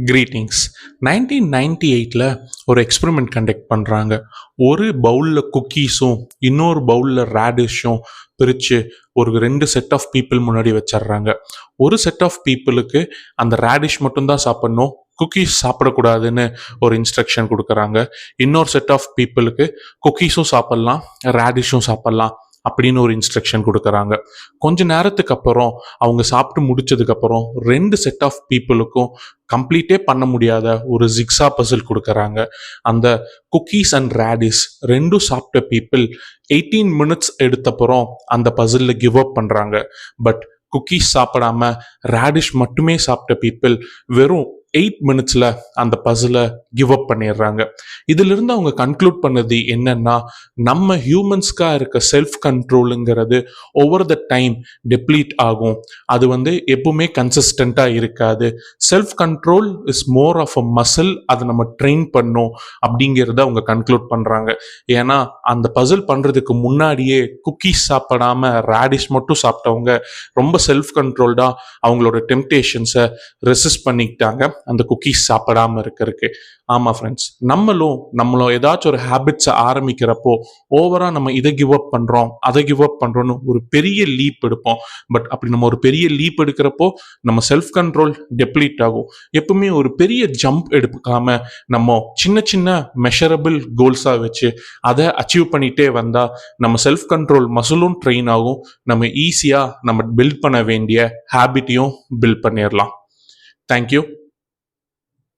Greetings. 1998ல் ஒரு experiment conduct பண்ணுறாங்க. ஒரு பவுலில் குக்கீஸும் இன்னொரு பவுலில் ரேடிஷும் பிரித்து ஒரு 2 செட் ஆஃப் பீப்புள் முன்னாடி வச்சிட்றாங்க. ஒரு செட் ஆஃப் பீப்புளுக்கு அந்த ரேடிஷ் மட்டும்தான் சாப்பிட்ணும், குக்கீஸ் சாப்பிடக்கூடாதுன்னு ஒரு இன்ஸ்ட்ரக்ஷன் கொடுக்குறாங்க. இன்னொரு செட் ஆஃப் பீப்புளுக்கு குக்கீஸும் சாப்பிட்லாம், ரேடிஷும் சாப்பிட்லாம் அப்படின்னு ஒரு இன்ஸ்ட்ரக்ஷன் கொடுக்குறாங்க. கொஞ்ச நேரத்துக்கு அப்புறம் அவங்க சாப்பிட்டு முடிச்சதுக்கப்புறம் 2 செட் ஆஃப் பீப்புளுக்கும் கம்ப்ளீட்டே பண்ண முடியாத ஒரு ஜிக்ஸா பசில் கொடுக்குறாங்க. அந்த குக்கீஸ் அண்ட் ரேடிஷ் ரெண்டும் சாப்பிட்ட பீப்புள் 18 மினிட்ஸ் எடுத்தப்புறம் அந்த பசிலில் கிவ் அப் பண்ணுறாங்க. பட் குக்கீஸ் சாப்பிடாம ரேடிஷ் மட்டுமே சாப்பிட்ட பீப்புள் வெறும் 8 மினிட்ஸில் அந்த பசிலை கிவ் அப் பண்ணிடுறாங்க. இதிலிருந்து அவங்க கன்க்ளூட் பண்ணது என்னன்னா, நம்ம ஹியூமன்ஸ்க்காக இருக்க செல்ஃப் கண்ட்ரோலுங்கிறது ஓவர் த டைம் டெப்ளீட் ஆகும். அது எப்பவுமே கன்சிஸ்டண்ட்டாக இருக்காது. Self control is more of a muscle. அதை நம்ம ட்ரெயின் பண்ணோம் அப்படிங்கிறத அவங்க கன்க்ளூட் பண்ணுறாங்க. ஏன்னா அந்த பசில் பண்ணுறதுக்கு முன்னாடியே குக்கீஸ் சாப்பிடாம ரேடிஷ் மட்டும் சாப்பிட்டவங்க ரொம்ப செல்ஃப் கண்ட்ரோல்டாக அவங்களோட டெம்டேஷன்ஸை ரெசிஸ்ட் பண்ணிக்கிட்டாங்க அந்த குக்கீஸ் சாப்பிடாம இருக்கிறதுக்கு. ஆமா ஃப்ரெண்ட்ஸ், நம்மளும் ஏதாச்சும் ஒரு ஹேபிட்ஸை ஆரம்பிக்கிறப்போ ஓவரா நம்ம இதை கிவ் அப் பண்றோம் அதை கிவ் அப் பண்றோம்னு ஒரு பெரிய லீப் எடுப்போம். பட் அப்படி நம்ம ஒரு பெரிய லீப் எடுக்கிறப்போ நம்ம செல்ஃப் கண்ட்ரோல் டெப்ளீட் ஆகும். எப்பவுமே ஒரு பெரிய ஜம்ப் எடுக்காம நம்ம சின்ன சின்ன மெஷரபிள் கோல்ஸா வச்சு அதை அச்சீவ் பண்ணிட்டே வந்தா நம்ம செல்ஃப் கண்ட்ரோல் மசிலும் ட்ரெயின் ஆகும். நம்ம ஈஸியா நம்ம பில்ட் பண்ண வேண்டிய ஹேபிட்டையும் பில்ட் பண்ணிடலாம். தேங்க்யூ.